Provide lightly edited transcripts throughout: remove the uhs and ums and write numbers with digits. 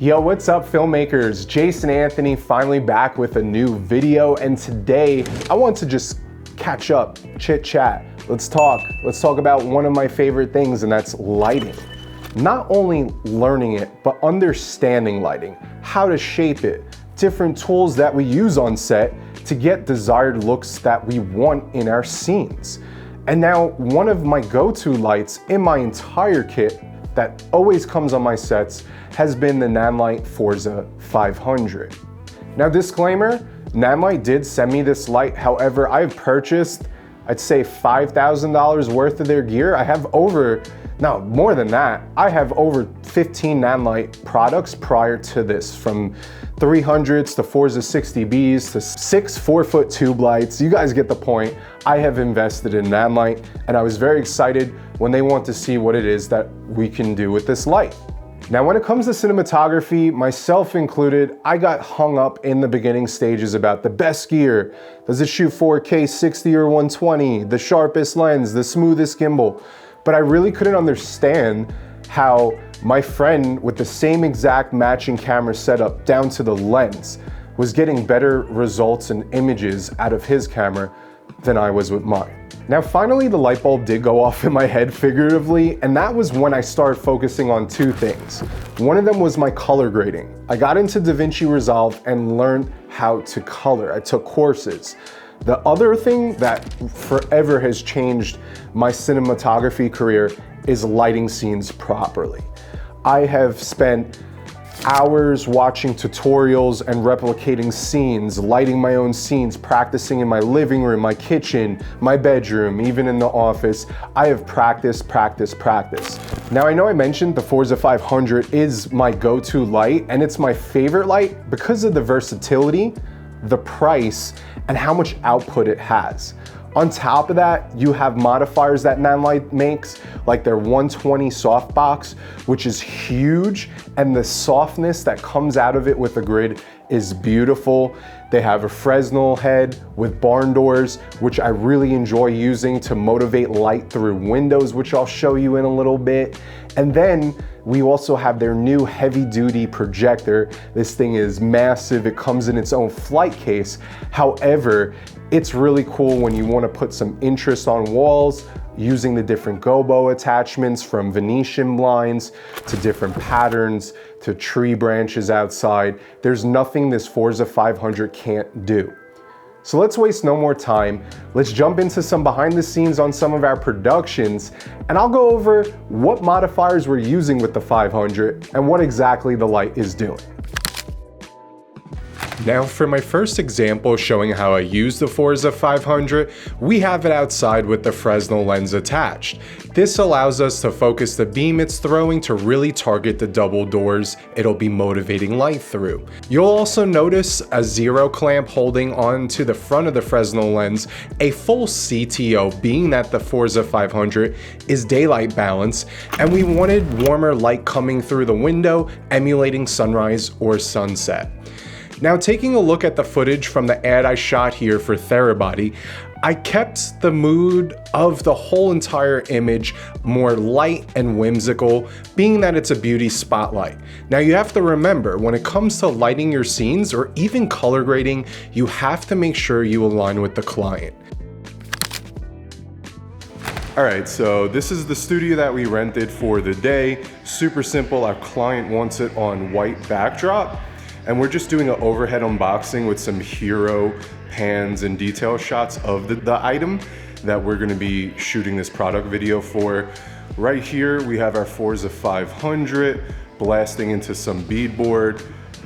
Yo, what's up filmmakers? Jason Anthony finally back with a new video, and today I want to just catch up, chit chat. Let's talk about one of my favorite things, and that's lighting. Not only learning it, but understanding lighting, how to shape it, different tools that we use on set to get desired looks that we want in our scenes. And now one of my go-to lights in my entire kit that always comes on my sets has been the Nanlite Forza 500. Now disclaimer, Nanlite did send me this light, however I've purchased, I'd say $5,000 worth of their gear. I have more than that. I have over 15 Nanlite products prior to this, from 300s to Forza 60Bs to 6 4-foot tube lights. You guys get the point. I have invested in Nanlite, and I was very excited when they want to see what it is that we can do with this light. Now, when it comes to cinematography, myself included, I got hung up in the beginning stages about the best gear. Does it shoot 4K 60 or 120? The sharpest lens, the smoothest gimbal. But I really couldn't understand how my friend with the same exact matching camera setup down to the lens was getting better results and images out of his camera than I was with mine. Now finally the light bulb did go off in my head figuratively, and that was when I started focusing on two things. One of them was my color grading. I got into DaVinci Resolve and learned how to color. I took courses. The other thing that forever has changed my cinematography career is lighting scenes properly. I have spent hours watching tutorials and replicating scenes, lighting my own scenes, practicing in my living room, my kitchen, my bedroom, even in the office. I have practiced. Now I know I mentioned the Forza 500 is my go-to light, and it's my favorite light because of the versatility, the price, and how much output it has. On top of that, you have modifiers that Nanlite makes, like their 120 softbox, which is huge, and the softness that comes out of it with the grid is beautiful. They have a Fresnel head with barn doors, which I really enjoy using to motivate light through windows, which I'll show you in a little bit. And then we also have their new heavy-duty projector. This thing is massive. It comes in its own flight case. However, it's really cool when you want to put some interest on walls using the different gobo attachments, from Venetian blinds to different patterns to tree branches outside. There's nothing this Forza 500 can't do. So let's waste no more time. Let's jump into some behind the scenes on some of our productions, and I'll go over what modifiers we're using with the 500 and what exactly the light is doing. Now for my first example showing how I use the Forza 500, we have it outside with the Fresnel lens attached. This allows us to focus the beam it's throwing to really target the double doors it'll be motivating light through. You'll also notice a zero clamp holding onto the front of the Fresnel lens, a full CTO, being that the Forza 500 is daylight balance, and we wanted warmer light coming through the window, emulating sunrise or sunset. Now taking a look at the footage from the ad I shot here for Therabody, I kept the mood of the whole entire image more light and whimsical, being that it's a beauty spotlight. Now you have to remember, when it comes to lighting your scenes or even color grading, you have to make sure you align with the client. All right, so this is the studio that we rented for the day. Super simple, our client wants it on white backdrop. And we're just doing an overhead unboxing with some hero pans and detail shots of the item that we're gonna be shooting this product video for. Right here, we have our Forza 500 blasting into some beadboard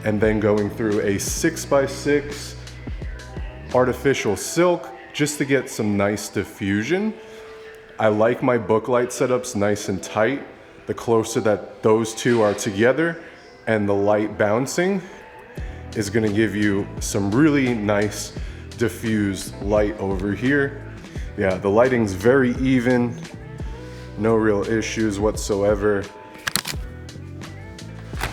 and then going through a 6x6 artificial silk just to get some nice diffusion. I like my booklight setups nice and tight. The closer that those two are together and the light bouncing is gonna give you some really nice diffused light over here. Yeah, the lighting's very even, no real issues whatsoever.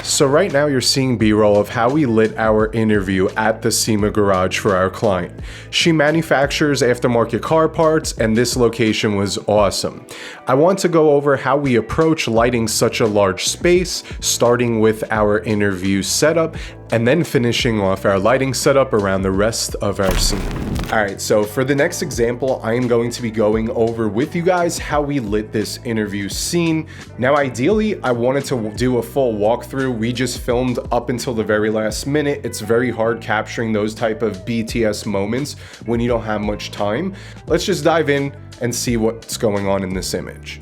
So right now you're seeing B-roll of how we lit our interview at the SEMA garage for our client. She manufactures aftermarket car parts and this location was awesome. I want to go over how we approach lighting such a large space, starting with our interview setup and then finishing off our lighting setup around the rest of our scene. All right, so for the next example, I am going to be going over with you guys how we lit this interview scene. Now, ideally, I wanted to do a full walkthrough. We just filmed up until the very last minute. It's very hard capturing those type of BTS moments when you don't have much time. Let's just dive in and see what's going on in this image.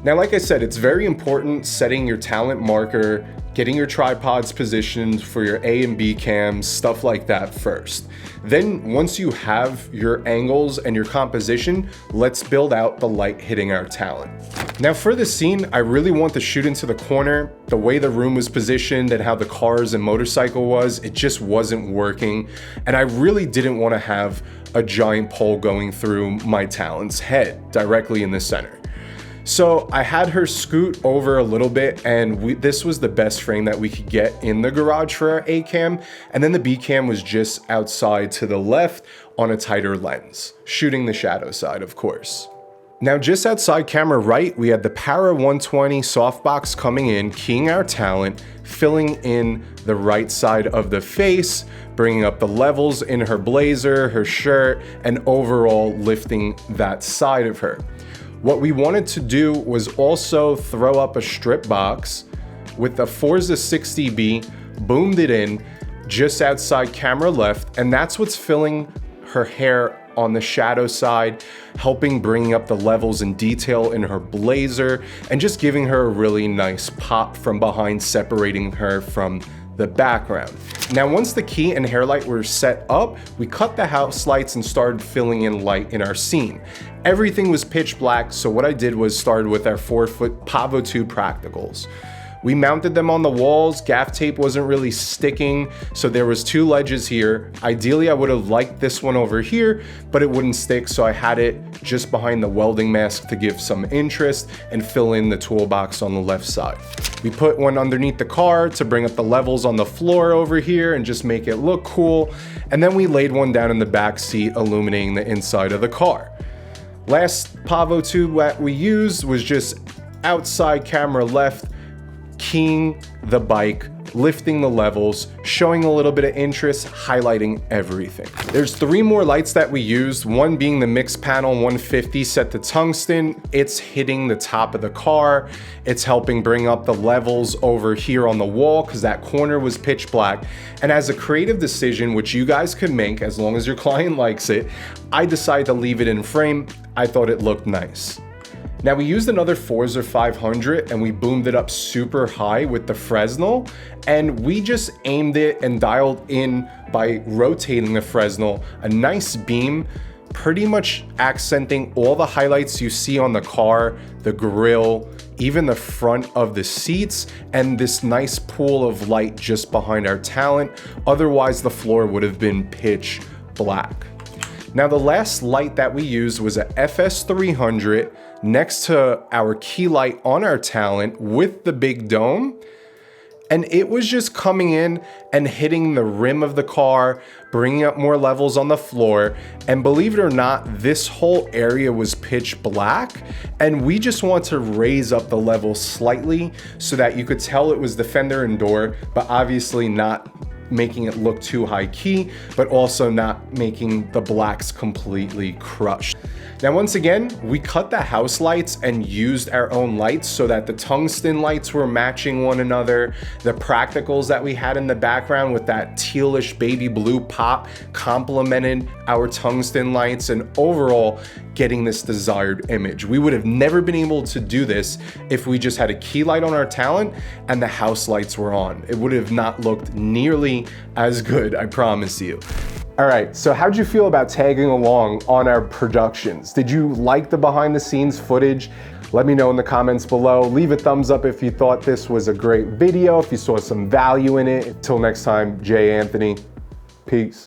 Now, like I said, it's very important setting your talent marker, getting your tripods positioned for your A and B cams, stuff like that first. Then once you have your angles and your composition, let's build out the light hitting our talent. Now for the scene, I really want to shoot into the corner. The way the room was positioned and how the cars and motorcycle was, it just wasn't working. And I really didn't want to have a giant pole going through my talent's head directly in the center. So I had her scoot over a little bit and this was the best frame that we could get in the garage for our A cam. And then the B cam was just outside to the left on a tighter lens, shooting the shadow side, of course. Now just outside camera right, we had the Para 120 softbox coming in, keying our talent, filling in the right side of the face, bringing up the levels in her blazer, her shirt, and overall lifting that side of her. What we wanted to do was also throw up a strip box with the Forza 60B, boomed it in just outside camera left, and that's what's filling her hair on the shadow side, helping bring up the levels and detail in her blazer, and just giving her a really nice pop from behind, separating her from the background. Now, once the key and hair light were set up, we cut the house lights and started filling in light in our scene. Everything was pitch black, so what I did was started with our 4-foot Pavo 2 practicals. We mounted them on the walls. Gaff tape wasn't really sticking, so there was 2 ledges here. Ideally, I would have liked this one over here, but it wouldn't stick, so I had it just behind the welding mask to give some interest and fill in the toolbox on the left side. We put one underneath the car to bring up the levels on the floor over here and just make it look cool. And then we laid one down in the back seat, illuminating the inside of the car. Last Pavo 2 that we used was just outside camera left, keying the bike, lifting the levels, showing a little bit of interest, highlighting everything. There's 3 more lights that we used, one being the mix panel 150 set to tungsten. It's hitting the top of the car. It's helping bring up the levels over here on the wall because that corner was pitch black. And as a creative decision, which you guys could make as long as your client likes it, I decided to leave it in frame. I thought it looked nice. Now we used another Forza 500 and we boomed it up super high with the Fresnel, and we just aimed it and dialed in by rotating the Fresnel, a nice beam, pretty much accenting all the highlights you see on the car, the grille, even the front of the seats, and this nice pool of light just behind our talent. Otherwise the floor would have been pitch black. Now the last light that we used was a FS300 next to our key light on our talent with the big dome. And it was just coming in and hitting the rim of the car, bringing up more levels on the floor. And believe it or not, this whole area was pitch black. And we just want to raise up the level slightly so that you could tell it was the fender and door, but obviously not making it look too high key, but also not making the blacks completely crushed. Now, once again, we cut the house lights and used our own lights so that the tungsten lights were matching one another. The practicals that we had in the background with that tealish baby blue pop complemented our tungsten lights, and overall getting this desired image. We would have never been able to do this if we just had a key light on our talent and the house lights were on. It would have not looked nearly as good, I promise you. All right, so how'd you feel about tagging along on our productions? Did you like the behind the scenes footage? Let me know in the comments below. Leave a thumbs up if you thought this was a great video, if you saw some value in it. Until next time, Jay Anthony, peace.